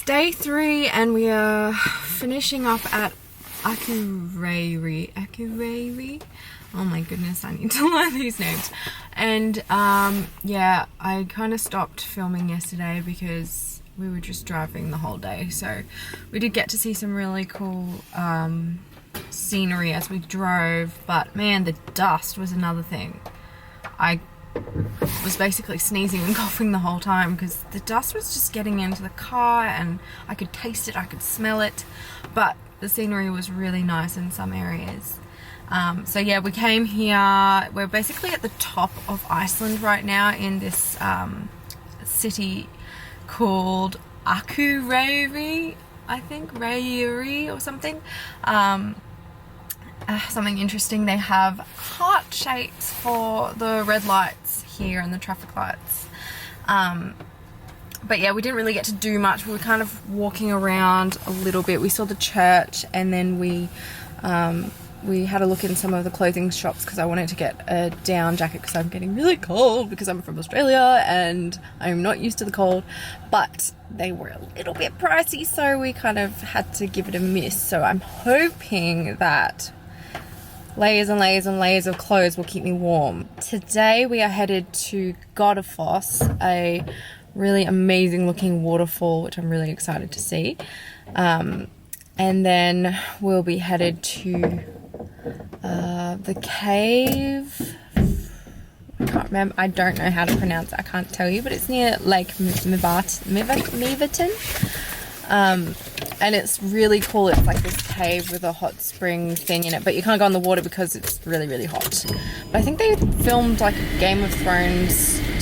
It's day 3 and we are finishing up at Akureyri. Oh my goodness, I need to learn these names. And yeah, I kind of stopped filming yesterday because we were just driving the whole day. So we did get to see some really cool scenery as we drove, but man, the dust was another thing. I was basically sneezing and coughing the whole time because the dust was just getting into the car and I could taste it, I could smell it, but the scenery was really nice in some areas. So yeah, we came here. We're basically at the top of Iceland right now in this city called Akureyri, I think, Reyri or something. Something interesting, they have heart shapes for the red lights here and the traffic lights. But yeah, we didn't really get to do much. We were kind of walking around a little bit. We saw the church and then we had a look in some of the clothing shops because I wanted to get a down jacket because I'm getting really cold because I'm from Australia and I'm not used to the cold, but they were a little bit pricey, so we kind of had to give it a miss. So I'm hoping that layers and layers and layers of clothes will keep me warm. Today we are headed to Godafoss, a really amazing looking waterfall, which I'm really excited to see. And then we'll be headed to the cave. I can't remember, I don't know how to pronounce it, I can't tell you, but it's near Lake myvatan. And it's really cool. It's like this cave with a hot spring thing in it, but you can't go in the water because it's really, really hot. But I think they filmed like a Game of Thrones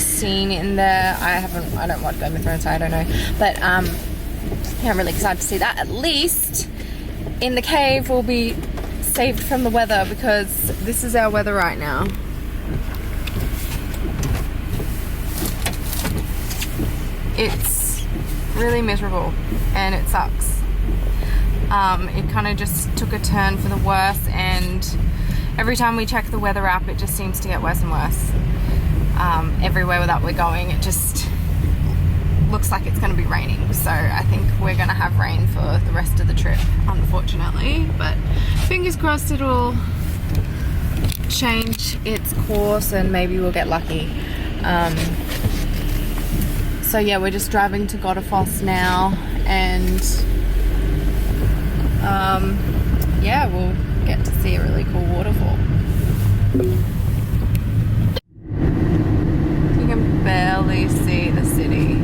scene in there. I don't watch Game of Thrones, so I don't know. But yeah, I'm really excited to see that. At least in the cave we'll be saved from the weather because this is our weather right now. It's really miserable and it sucks. It kind of just took a turn for the worse, and every time we check the weather app it just seems to get worse and worse. Everywhere that we're going it just looks like it's going to be raining, so I think we're going to have rain for the rest of the trip, unfortunately, but fingers crossed it'll change its course and maybe we'll get lucky. So yeah, we're just driving to Godafoss now, and yeah, we'll get to see a really cool waterfall. You can barely see the city.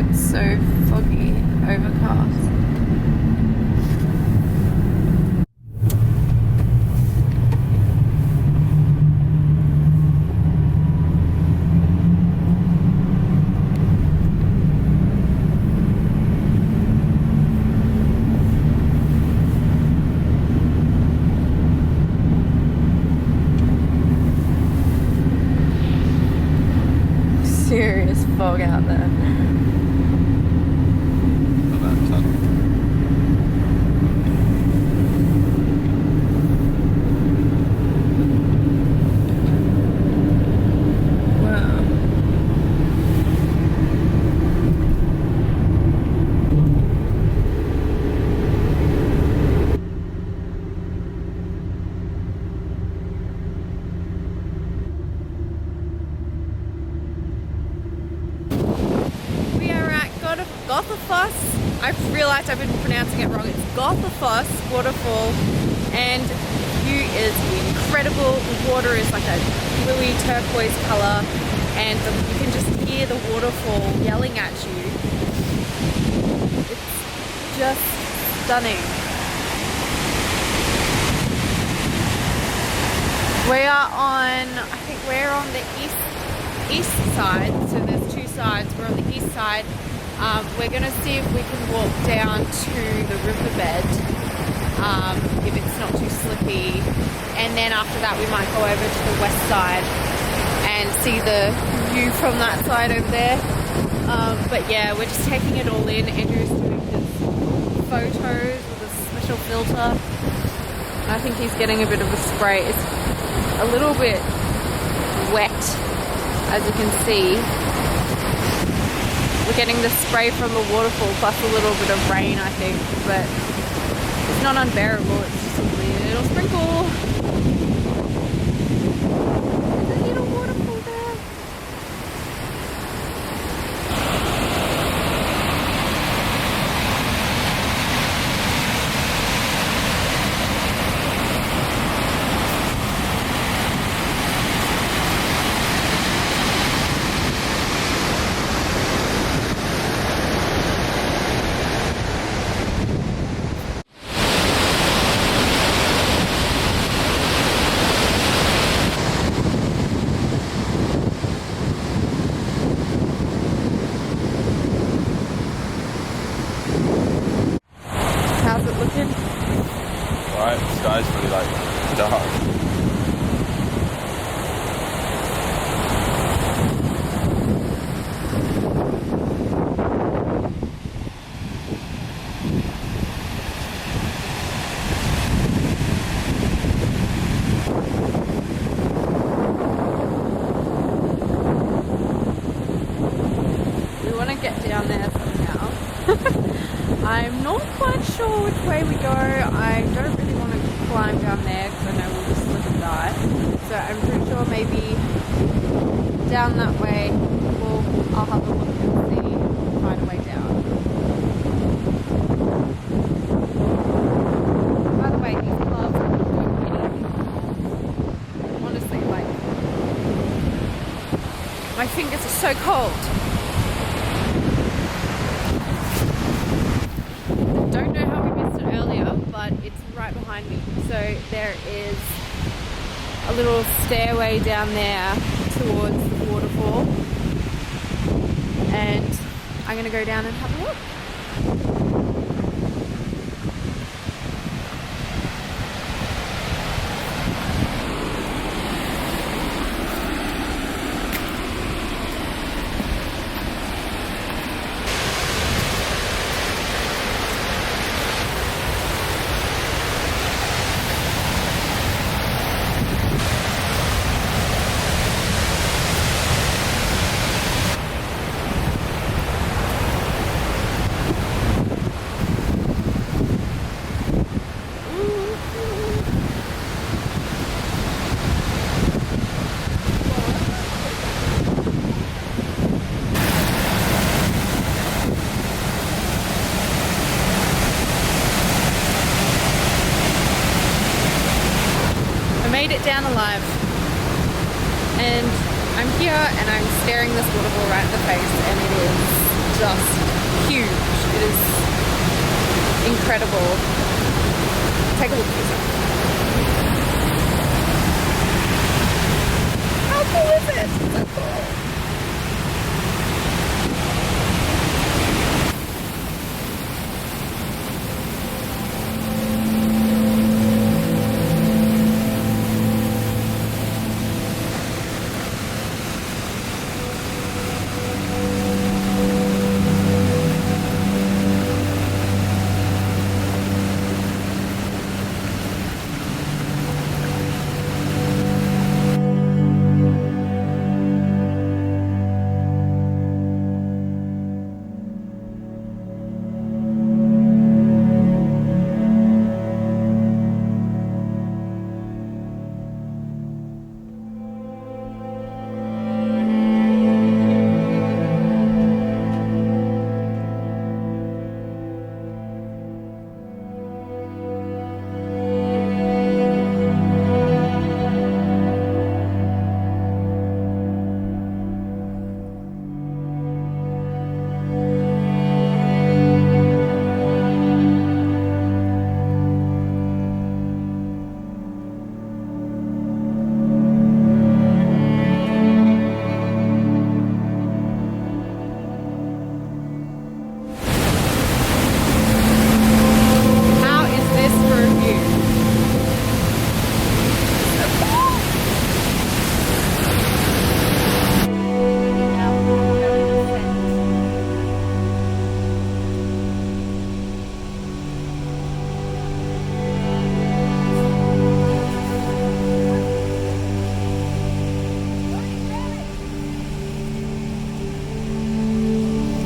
It's so foggy, overcast. Serious fog out there. Godafoss. I've realised I've been pronouncing it wrong. It's Godafoss waterfall, and the view is incredible. The water is like a bluey turquoise colour, and you can just hear the waterfall yelling at you. It's just stunning. We are on, I think we're on the east side, so there's two sides. We're on the east side. We're going to see if we can walk down to the riverbed, if it's not too slippy, and then after that we might go over to the west side and see the view from that side over there. But yeah, we're just taking it all in. Andrew's doing his photos with a special filter. I think he's getting a bit of a spray. It's a little bit wet, as you can see. We're getting the spray from the waterfall plus a little bit of rain, I think, but it's not unbearable. It's just a little sprinkle. There's a little waterfall there. How's it looking? Right, the sky's really like dark. We want to get down there somehow. I'm not quite sure which way we go. I don't really want to climb down there because I know we'll just slip and die. So I'm pretty sure maybe down that way I'll have a look and see, find a way down. By the way, these gloves are not doing anything. Honestly, like, my fingers are so cold. Don't know how we missed it earlier, but it's right behind me. So there is a little stairway down there towards the waterfall, and I'm gonna go down and have a look. Made it down alive, and I'm here and I'm staring this waterfall right in the face, and it is just huge. It is incredible. Take a look at yourself. How cool is it? It's so cool.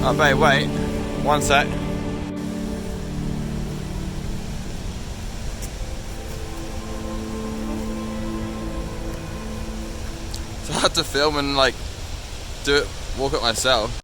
Oh, babe, wait. One sec. It's hard to film and like walk it myself.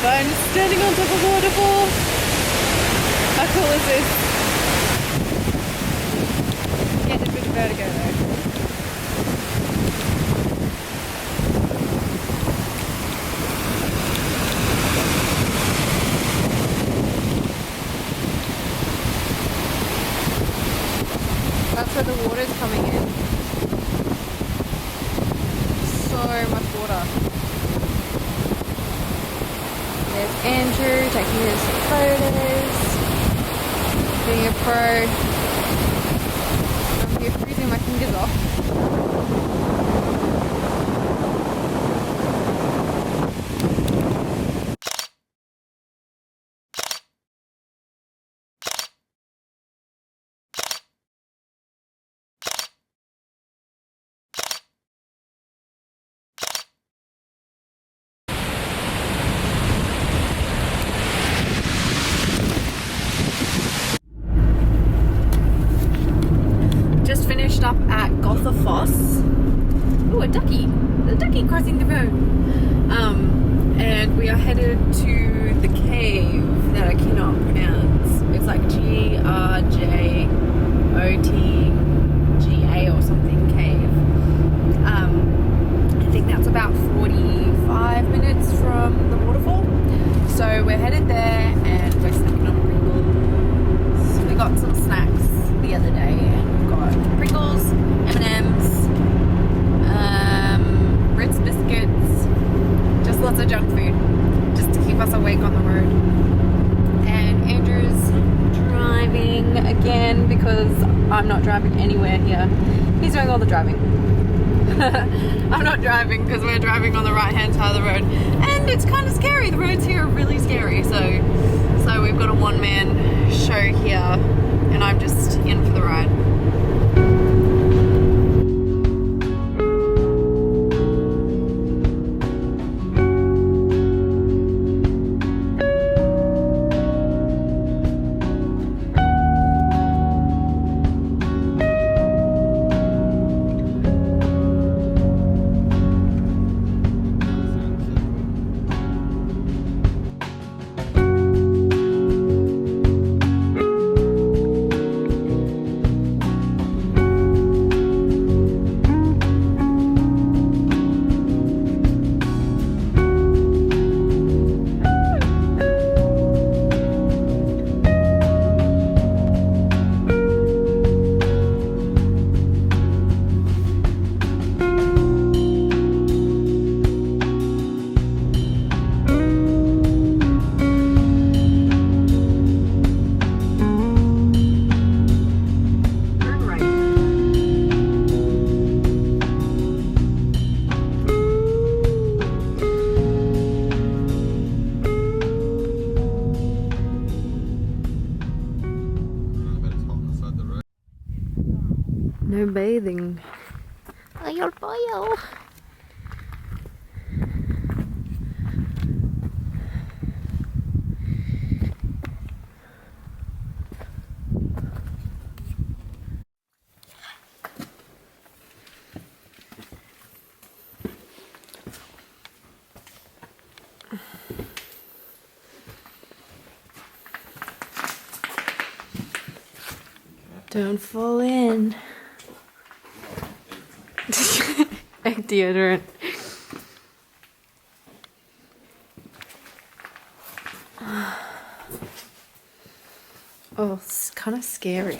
I'm standing on top of a waterfall. How cool is this? Getting a bit of vertigo though. That's where the water's coming in. So much water. There's Andrew taking his photos, being a pro. I'm here freezing my fingers off. Just finished up at Godafoss. Oh, a ducky! The ducky crossing the road. And we are headed to the cave that I cannot pronounce. It's like Grotagja or something cave. I think that's about 45 minutes from the waterfall. So we're headed there and we're snacking on Pringles. We got some snacks the other day and we've got Pringles, M&Ms, Ritz biscuits, just lots of junk food just to keep us awake on the road. And Andrew's driving again because I'm not driving anywhere here. He's doing all the driving. I'm not driving because we're driving on the right hand side of the road and it's kind of scary. The roads here are really scary, so we've got a one-man show here and I'm just in for the ride. No bathing. Boyo, boyo. Don't fall in. Egg deodorant. Oh, it's kind of scary.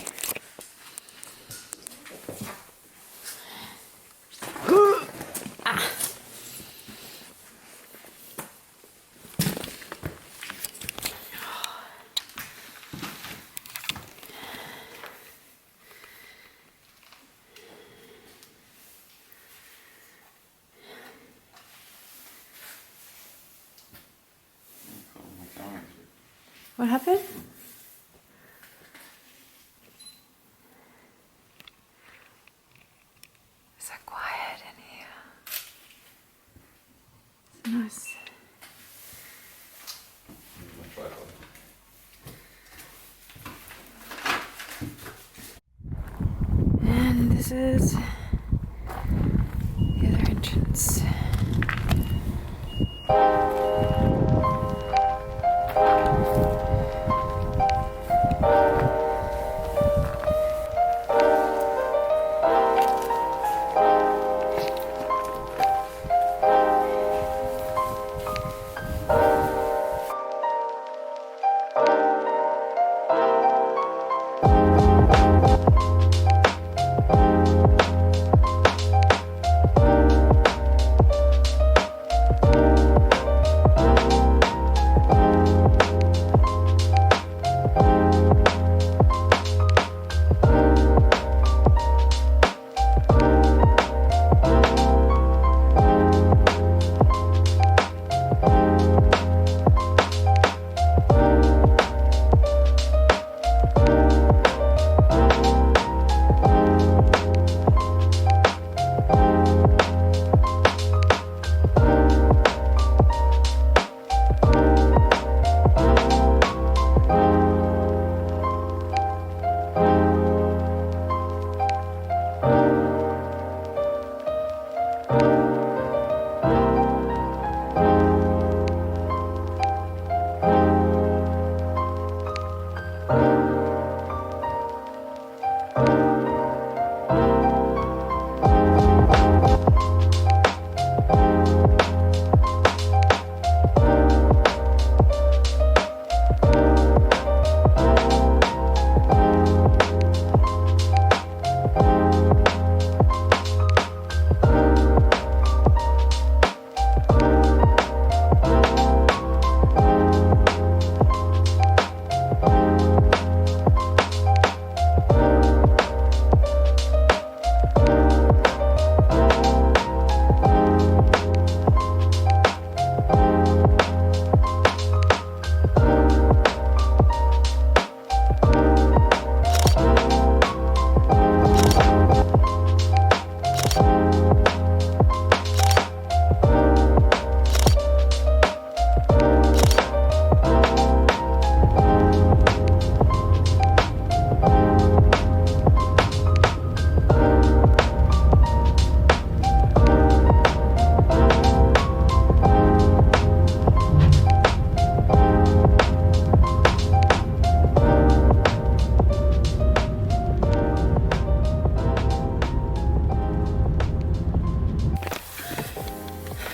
What happened? So quiet in here. It's nice. And this is the other entrance.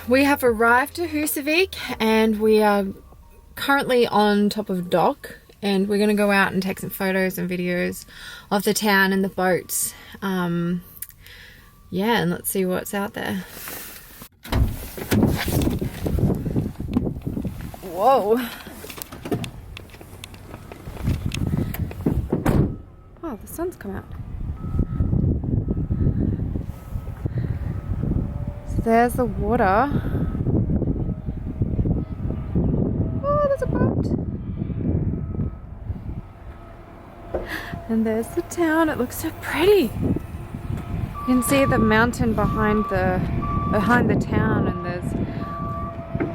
We have arrived to Husavik and we are currently on top of a dock, and we're going to go out and take some photos and videos of the town and the boats. Yeah, and let's see what's out there. Whoa. Oh, the sun's come out. So there's the water. Oh, there's a boat. And there's the town. It looks so pretty. You can see the mountain behind the town, and there's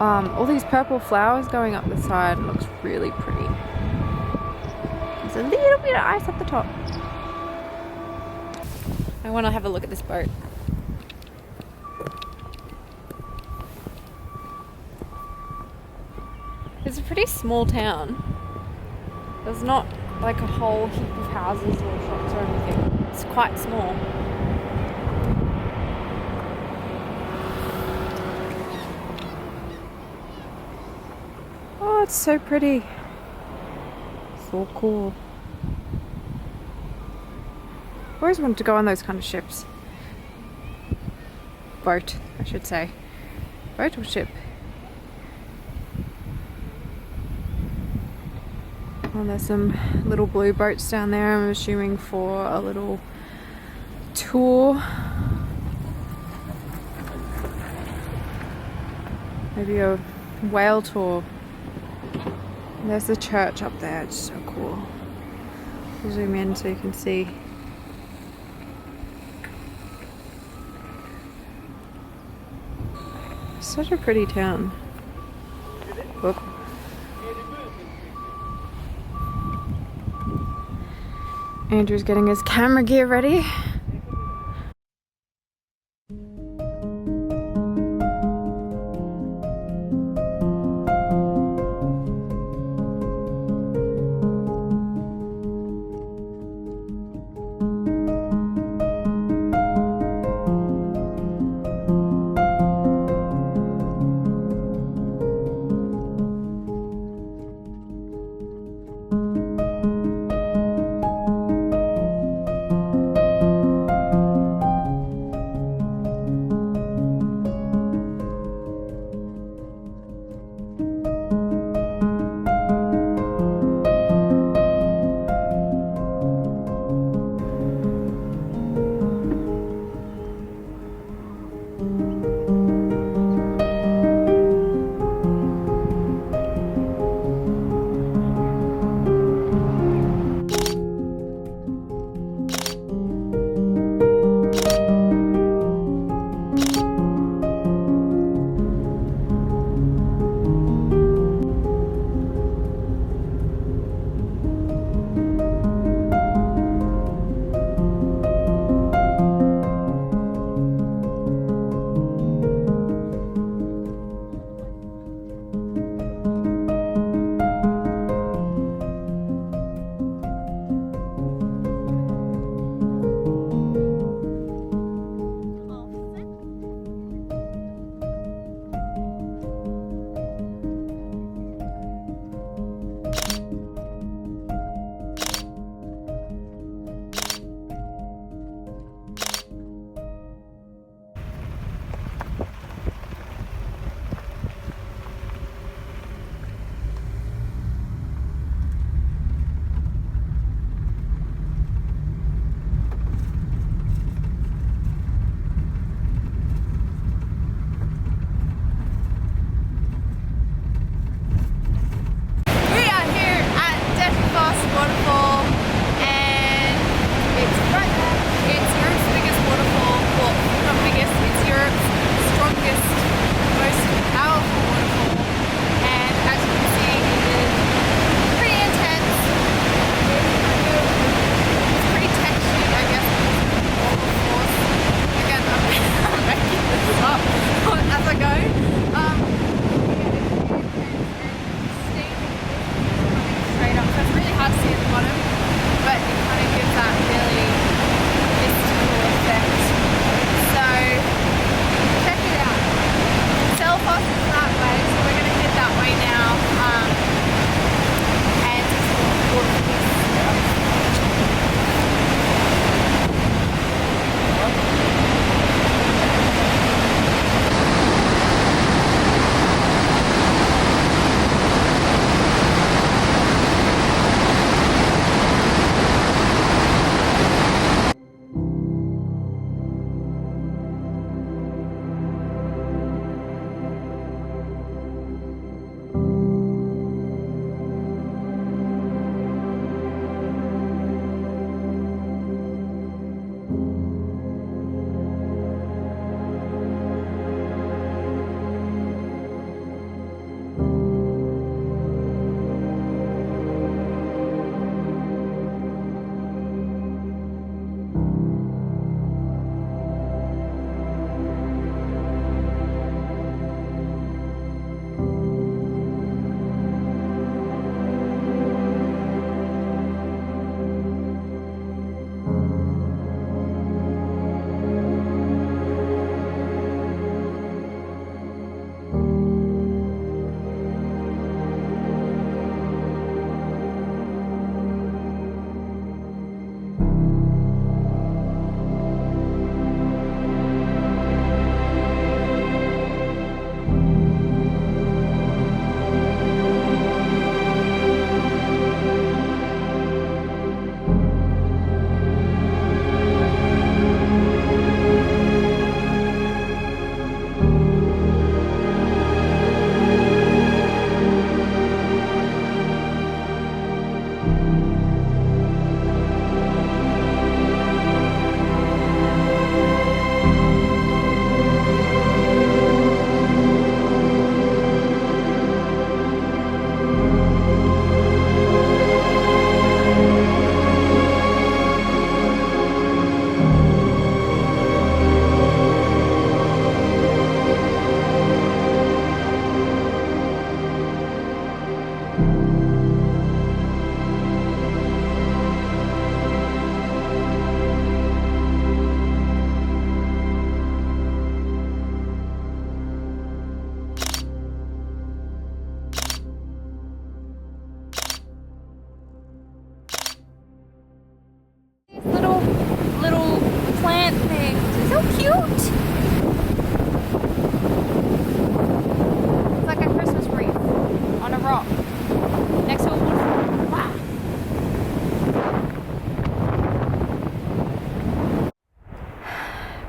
all these purple flowers going up the side. It looks really pretty. There's a little bit of ice up the top. I want to have a look at this boat. It's a pretty small town. There's not like a whole heap of houses or shops or anything. It's quite small. Oh, it's so pretty. So cool. I always wanted to go on those kind of ships. Boat, I should say. Boat or ship? Oh, there's some little blue boats down there, I'm assuming for a little tour. Maybe a whale tour. And there's the church up there, it's so cool. I'll zoom in so you can see. Such a pretty town. Whoop. Andrew's getting his camera gear ready.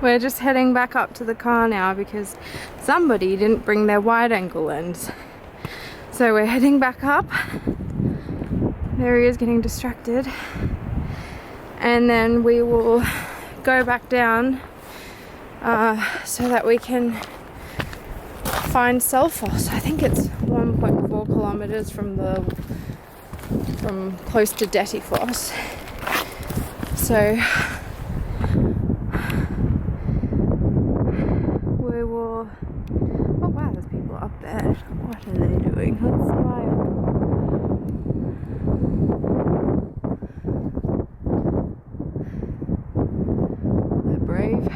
We're just heading back up to the car now because somebody didn't bring their wide angle lens. So we're heading back up. There he is getting distracted. And then we will go back down so that we can find selfoss. I think it's 1.4 kilometers from close to dettifoss. So we will. Oh wow, there's people up there. What are they doing? Let's smile. They're brave.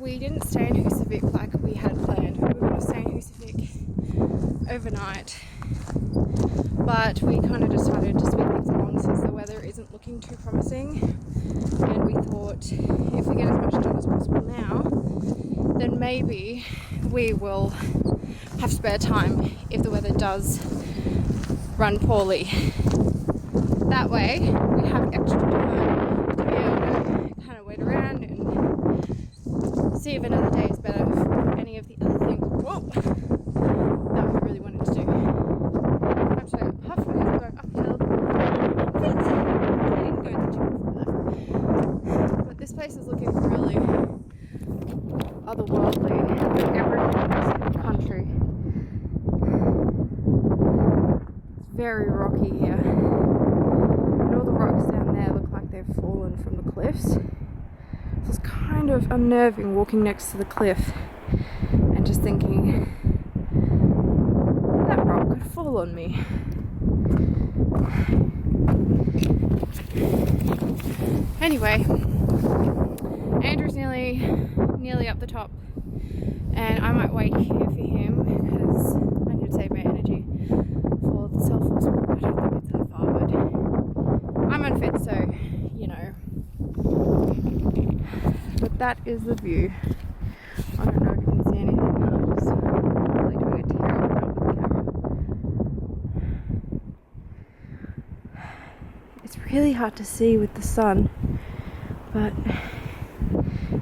We didn't stay in Husavik like we had planned. We were going to stay in Husavik overnight, but we kind of decided to speed things along since the weather isn't looking too promising, and we thought if we get as much done as possible now, then maybe we will have spare time if the weather does run poorly. That way we have extra time to be able to kind of wait around and see if another day is better for any of the other things. Whoa! That we really wanted to do. Actually, halfway to go uphill. I didn't go to the gym before I left. But this place is looking really otherworldly, like everyone's country. It's very rocky here. And all the rocks down there look like they've fallen from the cliffs. So it's kind of unnerving walking next to the cliff and just thinking that rock could fall on me. Anyway, Andrew's nearly up the top, and I might wait here for him because I need to save my energy for the selfoss walk. I don't think it's that far, but I'm unfit, so you know. But that is the view. I don't know if you can see anything. I'm just really doing a terrible job with the camera. It's really hard to see with the sun, but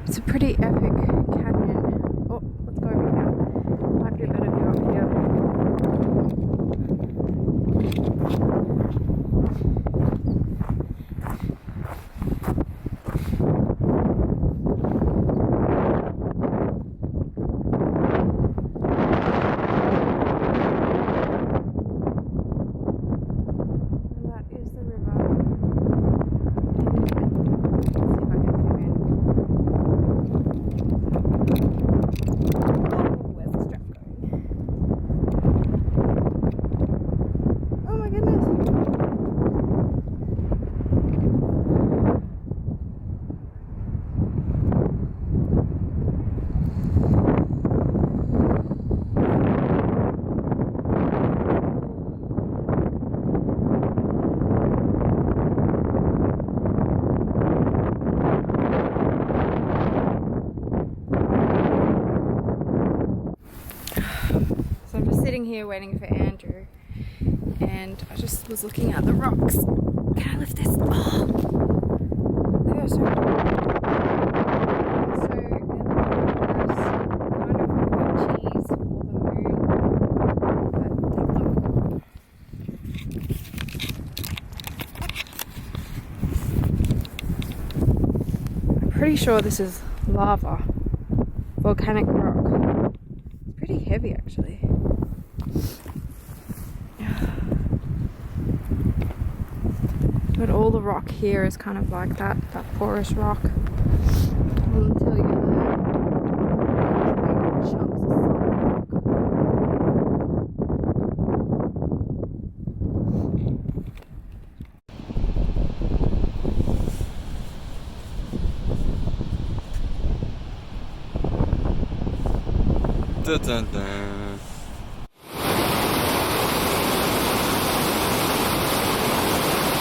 it's a pretty epic canyon. Oh, let's go over here. Might be a better view up here. Here waiting for Andrew, and I just was looking at the rocks. Can I lift this? Oh, they are so tall. So they're like kind of like cheese or the moon. But I'm pretty sure this is lava, volcanic rock. It's pretty heavy actually. But all the rock here is kind of like that porous rock. Until you're there, chunks of solid rock. Dun, dun, dun. So, 1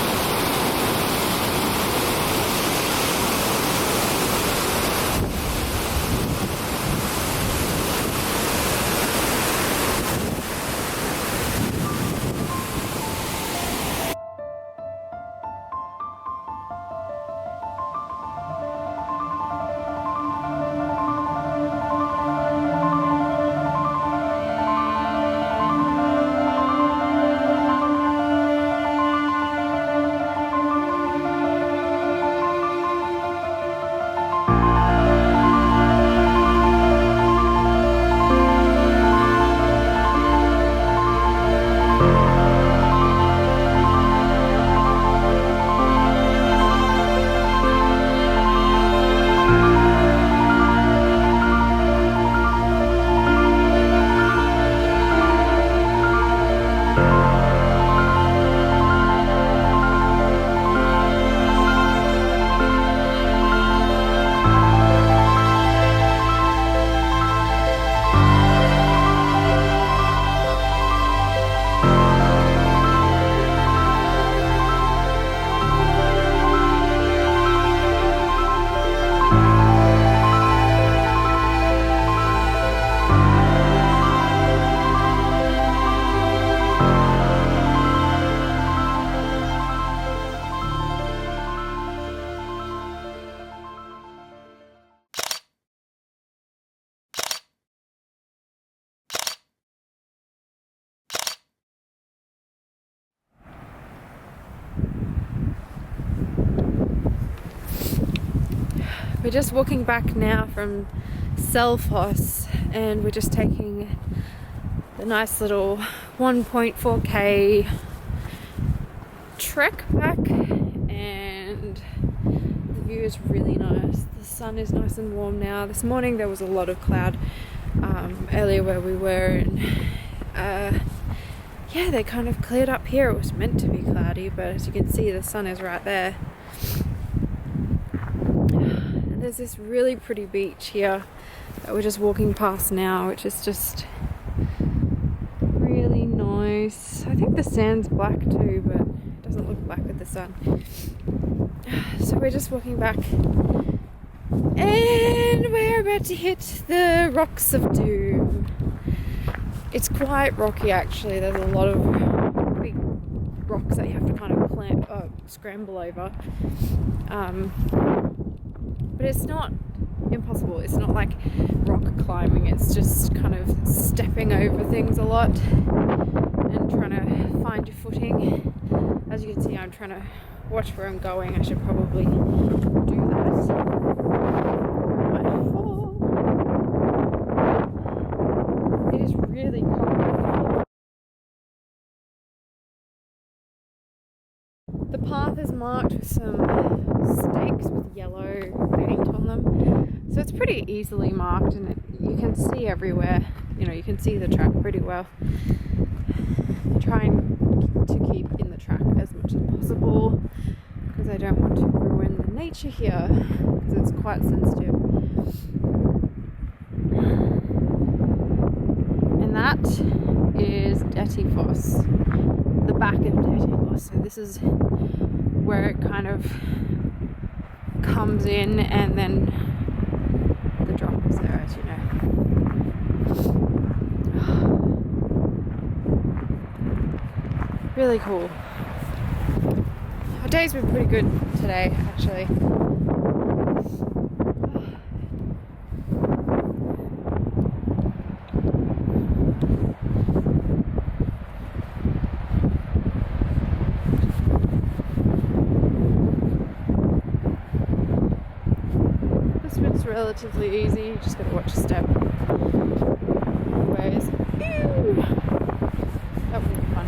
We're just walking back now from Selfoss, and we're just taking the nice little 1.4k trek back, and the view is really nice. The sun is nice and warm now. This morning there was a lot of cloud earlier where we were, and yeah, they kind of cleared up here. It was meant to be cloudy, but as you can see, the sun is right there. And there's this really pretty beach here that we're just walking past now, which is just really nice. I think the sand's black too, but it doesn't look black with the sun. So we're just walking back, and we're about to hit the rocks of doom. It's quite rocky actually. There's a lot of big rocks that you have to kind of scramble over. But it's not impossible. It's not like rock climbing. It's just kind of stepping over things a lot and trying to find your footing. As you can see, I'm trying to watch where I'm going. I should probably do that. I might fall. It is really cold. The path is marked with some stakes with yellow paint on them, so it's pretty easily marked, and you can see everywhere. You know, you can see the track pretty well. Trying to keep in the track as much as possible because I don't want to ruin the nature here because it's quite sensitive. And that is Dettifoss, the back of Godafoss. So this is where it kind of comes in, and then the drop is there, as you know. Really cool. Our day's been pretty good today, actually. This bit's relatively easy, you just gotta watch a step. Anyways, that will be fun.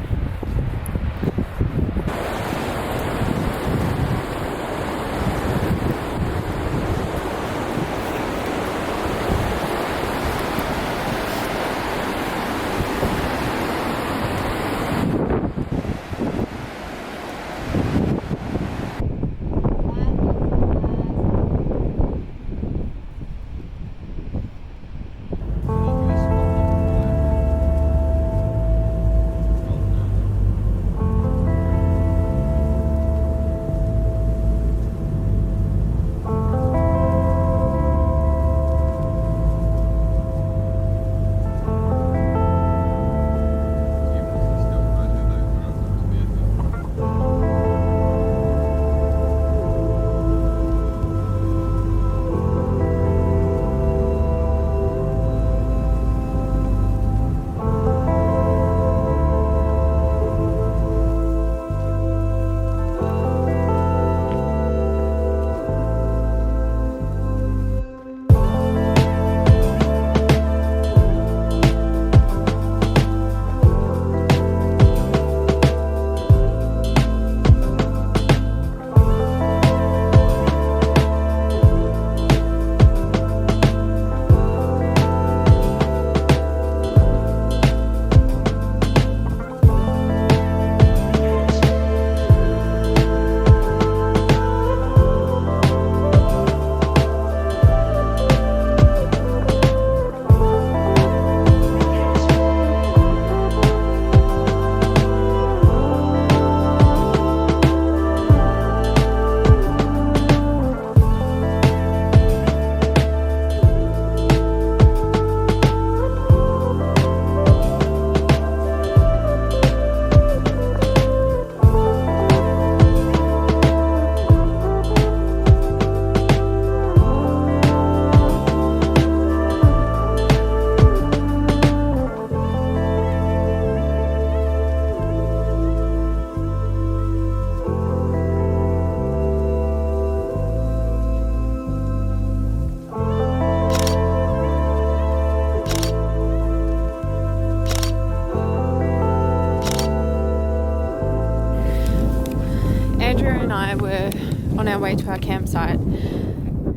our way to our campsite,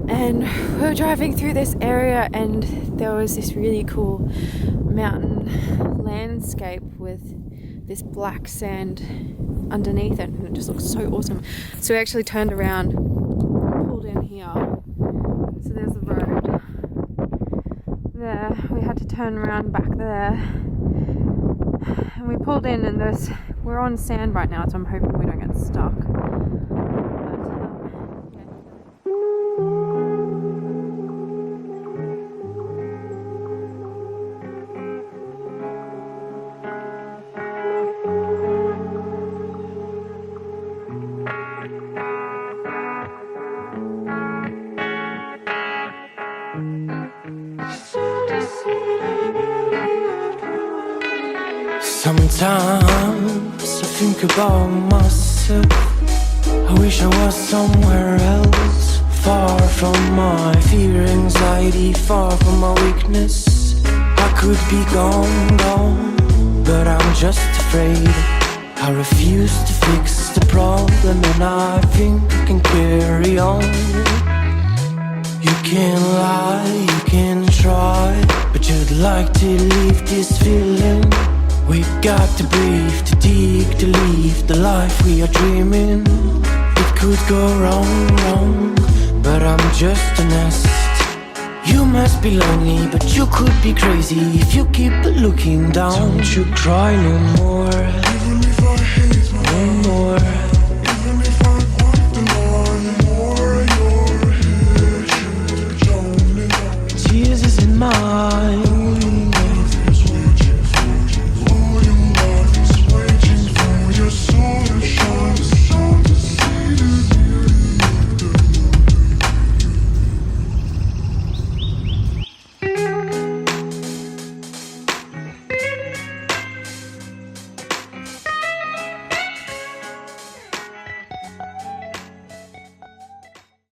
and we were driving through this area, and there was this really cool mountain landscape with this black sand underneath it, and it just looks so awesome. So we actually turned around, pulled in here. So there's the road there. We had to turn around back there, and we pulled in, and we're on sand right now, so I'm hoping we don't get stuck. Sometimes I think about myself. I wish I was somewhere else, far from my fear, anxiety, far from my weakness. I could be gone, but I'm just afraid. I refuse to fix the problem, and I think I can carry on. You can lie, you can try, but you'd like to leave this feeling. We got to breathe, to dig, to leave the life we are dreaming. It could go wrong, but I'm just a nest. You must be lonely, but you could be crazy if you keep looking down. Don't you cry no more, no more.